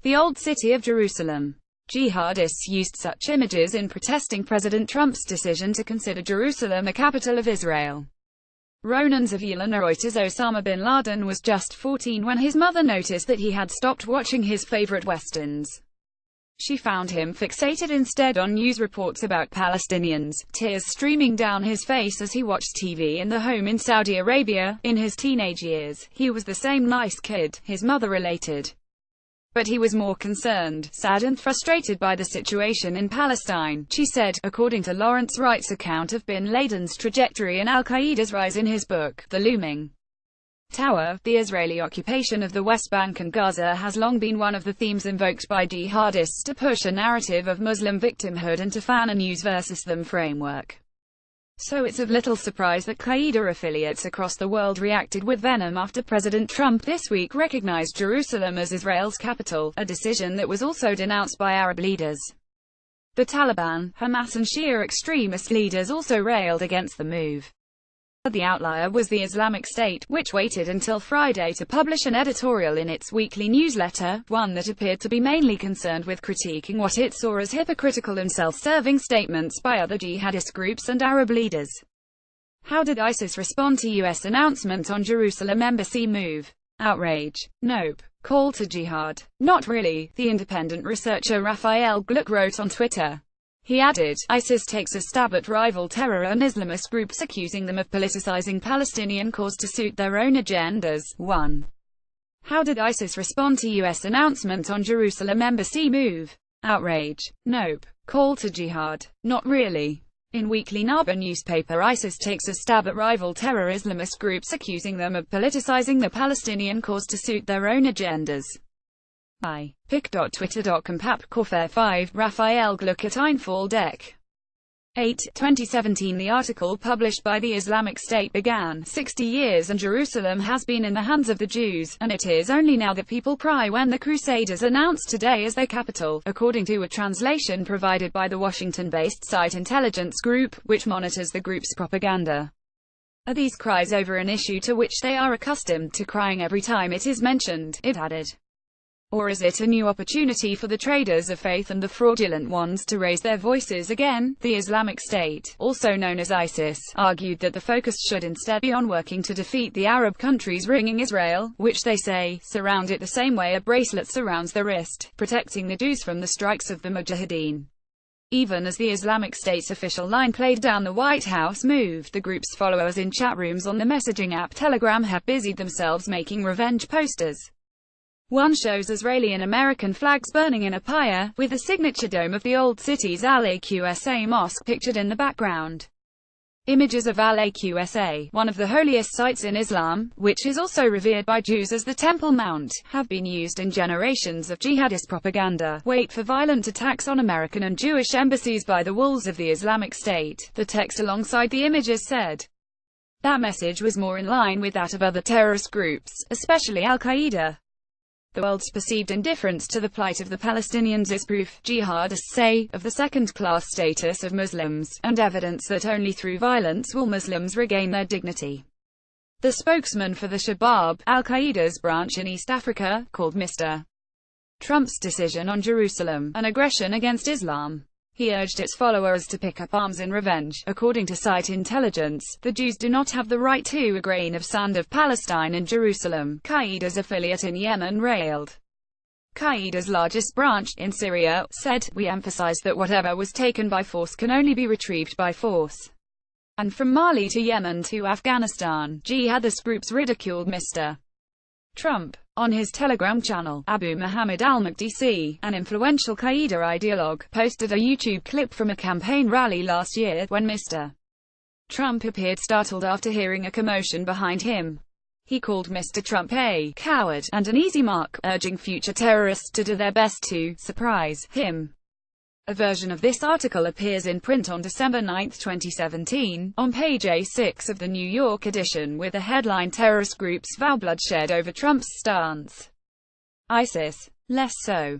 The Old City of Jerusalem. Jihadists used such images in protesting President Trump's decision to consider Jerusalem a capital of Israel. Ronan Zavulun Reuters. Osama bin Laden was just 14 when his mother noticed that he had stopped watching his favorite westerns. She found him fixated instead on news reports about Palestinians, tears streaming down his face as he watched TV in the home in Saudi Arabia. In his teenage years, he was the same nice kid, his mother related. But he was more concerned, sad and frustrated by the situation in Palestine, she said, according to Lawrence Wright's account of bin Laden's trajectory and al-Qaeda's rise in his book, The Looming Tower. The Israeli occupation of the West Bank and Gaza has long been one of the themes invoked by jihadists to push a narrative of Muslim victimhood and to fan a news versus them framework. So it's of little surprise that Qaeda affiliates across the world reacted with venom after President Trump this week recognized Jerusalem as Israel's capital, a decision that was also denounced by Arab leaders. The Taliban, Hamas and Shia extremist leaders also railed against the move. The outlier was the Islamic State, which waited until Friday to publish an editorial in its weekly newsletter, one that appeared to be mainly concerned with critiquing what it saw as hypocritical and self-serving statements by other jihadist groups and Arab leaders. How did ISIS respond to U.S. announcement on Jerusalem embassy move? Outrage. Nope. Call to jihad. Not really, the independent researcher Raphael Gluck wrote on Twitter. He added, ISIS takes a stab at rival terror and Islamist groups, accusing them of politicizing Palestinian cause to suit their own agendas. 1. How did ISIS respond to U.S. announcement on Jerusalem embassy move? Outrage. Nope. Call to jihad. Not really. In weekly Naba newspaper, ISIS takes a stab at rival terror Islamist groups, accusing them of politicizing the Palestinian cause to suit their own agendas. Pic.twitter.com Papcorfair 5, Raphael Gluck at Einfall Deck. 8, 2017. The article published by the Islamic State began 60 years and Jerusalem has been in the hands of the Jews, and it is only now that people cry when the Crusaders announced today as their capital, according to a translation provided by the Washington-based site Intelligence Group, which monitors the group's propaganda. Are these cries over an issue to which they are accustomed to crying every time it is mentioned, it added. Or is it a new opportunity for the traders of faith and the fraudulent ones to raise their voices again? The Islamic State, also known as ISIS, argued that the focus should instead be on working to defeat the Arab countries ringing Israel, which they say, surround it the same way a bracelet surrounds the wrist, protecting the Jews from the strikes of the Mujahideen. Even as the Islamic State's official line played down the White House move, the group's followers in chat rooms on the messaging app Telegram have busied themselves making revenge posters. One shows Israeli and American flags burning in a pyre, with the signature dome of the old city's Al-Aqsa Mosque pictured in the background. Images of Al-Aqsa, one of the holiest sites in Islam, which is also revered by Jews as the Temple Mount, have been used in generations of jihadist propaganda. Wait for violent attacks on American and Jewish embassies by the wolves of the Islamic State, the text alongside the images said. That message was more in line with that of other terrorist groups, especially Al-Qaeda. The world's perceived indifference to the plight of the Palestinians is proof, jihadists say, of the second-class status of Muslims, and evidence that only through violence will Muslims regain their dignity. The spokesman for the Shabab, Al-Qaeda's branch in East Africa, called Mr. Trump's decision on Jerusalem an aggression against Islam. He urged its followers to pick up arms in revenge. According to site Intelligence, the Jews do not have the right to a grain of sand of Palestine and Jerusalem. Qaeda's affiliate in Yemen railed. Qaeda's largest branch, in Syria, said, we emphasize that whatever was taken by force can only be retrieved by force. And from Mali to Yemen to Afghanistan, jihadist groups ridiculed Mr. Trump. On his Telegram channel, Abu Muhammad al-Maqdisi, an influential Qaeda ideologue, posted a YouTube clip from a campaign rally last year, when Mr. Trump appeared startled after hearing a commotion behind him. He called Mr. Trump a coward and an easy mark, urging future terrorists to do their best to surprise him. A version of this article appears in print on December 9, 2017, on page A6 of the New York edition with the headline Terrorist Groups Vow Bloodshed Over Trump's Stance. ISIS. Less so.